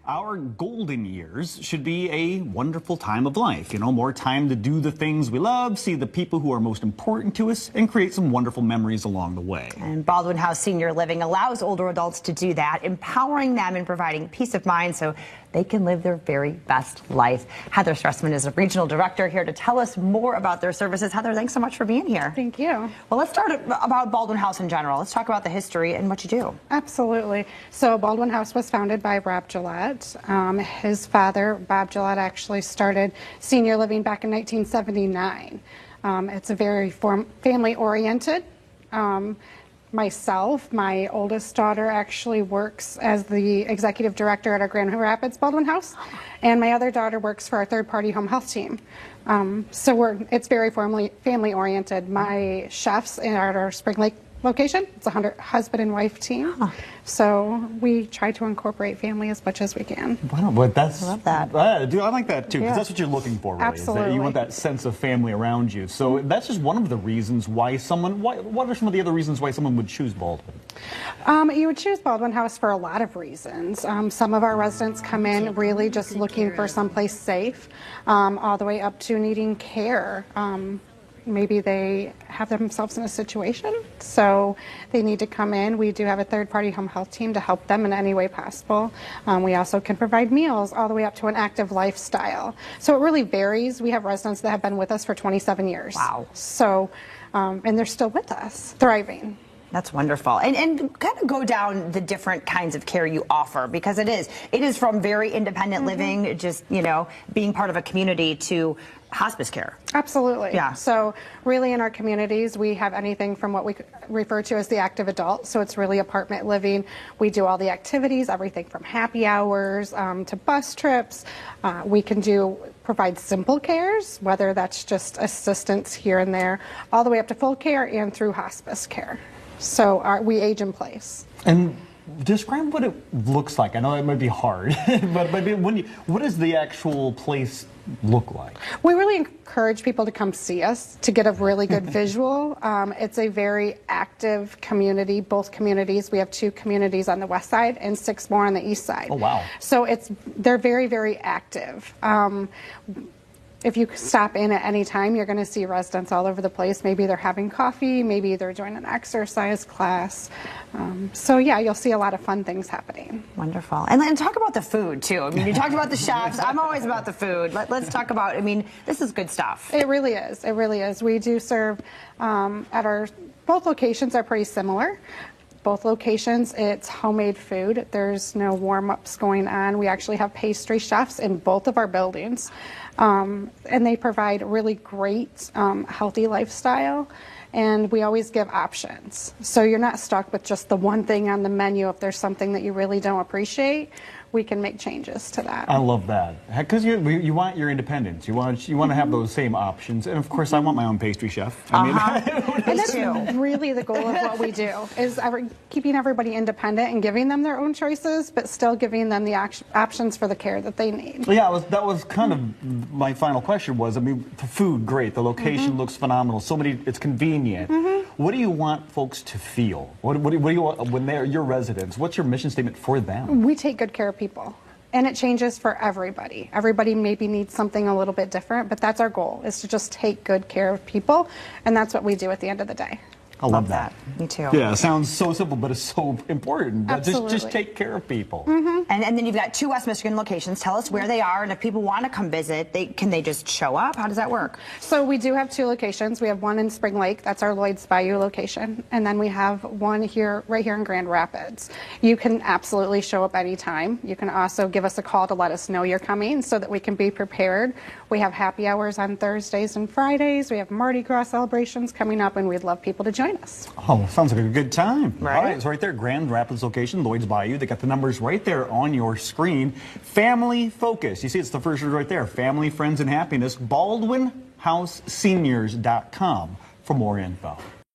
Our golden years should be a wonderful time of life. You know, more time to do the things we love, see the people who are most important to us, and create some wonderful memories along the way. And Baldwin House Senior Living allows older adults to do that, empowering them and providing peace of mind so they can live their very best life. Heather Stressman is a regional director here to tell us more about their services. Heather, thanks so much for being here. Thank you. Well, let's start about Baldwin House in general. Let's talk about the history and what you do. Absolutely. So Baldwin House was founded by Rob Gillette. His father, Bob Gillette, actually started senior living back in 1979. It's a very family-oriented. Myself, my oldest daughter actually works as the executive director at our Grand Rapids Baldwin House, and my other daughter works for our third-party home health team. It's very family-oriented. My chefs at our Spring Lake location, it's a husband and wife team. So we try to incorporate family as much as we can. Wow, but that's, I love that. I like that too, because that's what you're looking for, really. Absolutely. Is that you want that sense of family around you. So that's just one of the reasons why what are some of the other reasons why someone would choose Baldwin? You would choose Baldwin House for a lot of reasons. Some of our residents come in really just looking for someplace safe, all the way up to needing care. Maybe they have themselves in a situation, so they need to come in. We do have a third-party home health team to help them in any way possible. We also can provide meals all the way up to an active lifestyle. So it really varies. We have residents that have been with us for 27 years. Wow. So, and they're still with us, thriving. That's wonderful. And kind of go down the different kinds of care you offer, because it is from very independent living, just, you know, being part of a community, to hospice care. Absolutely. Yeah. So really in our communities, we have anything from what we refer to as the active adult. So it's really apartment living. We do all the activities, everything from happy hours to bus trips. We can provide simple cares, whether that's just assistance here and there, all the way up to full care and through hospice care. So we age in place. And describe what it looks like. I know it might be hard, but what does the actual place look like? We really encourage people to come see us to get a really good visual. It's a very active community, both communities. We have 2 communities on the west side and 6 more on the east side. Oh, wow. So they're very, very active. If you stop in at any time, you're going to see residents all over the place. Maybe they're having coffee, maybe they're joining an exercise class. So yeah, you'll see a lot of fun things happening. Wonderful. And then talk about the food too. I mean, you talked about the chefs. I'm always about the food. Let's talk about, I mean, this is good stuff. It really is. It really is. We do serve at both locations are pretty similar. Both locations, it's homemade food. There's no warm-ups going on. We actually have pastry chefs in both of our buildings. And they provide really great, healthy lifestyle. And we always give options. So you're not stuck with just the one thing on the menu. If there's something that you really don't appreciate, we can make changes to that. I love that, because you want your independence. You want to have those same options. And of course, I want my own pastry chef. I mean, and that's really the goal of what we do, is keeping everybody independent and giving them their own choices, but still giving them the options for the care that they need. Yeah, that was kind of my final question was, I mean, the food, great. The location looks phenomenal. It's convenient. What do you want folks to feel? What do you want when they're your residents? What's your mission statement for them? We take good care of people. And it changes for everybody. Everybody maybe needs something a little bit different, but that's our goal, is to just take good care of people. And that's what we do at the end of the day. I love that. Me too. Yeah, it sounds so simple, but it's so important. Absolutely. Just take care of people. And then you've got 2 West Michigan locations. Tell us where they are, and if people want to come visit, can they just show up? How does that work? So we do have 2 locations. We have one in Spring Lake. That's our Lloyd's Bayou location. And then we have one right here in Grand Rapids. You can absolutely show up anytime. You can also give us a call to let us know you're coming so that we can be prepared. We have happy hours on Thursdays and Fridays. We have Mardi Gras celebrations coming up, and we'd love people to join us. Oh, sounds like a good time. Right? All right, it's right there, Grand Rapids location, Lloyd's Bayou. They got the numbers right there on your screen. Family Focus. You see, it's the first word right there. Family, Friends, and Happiness. BaldwinHouseSeniors.com for more info.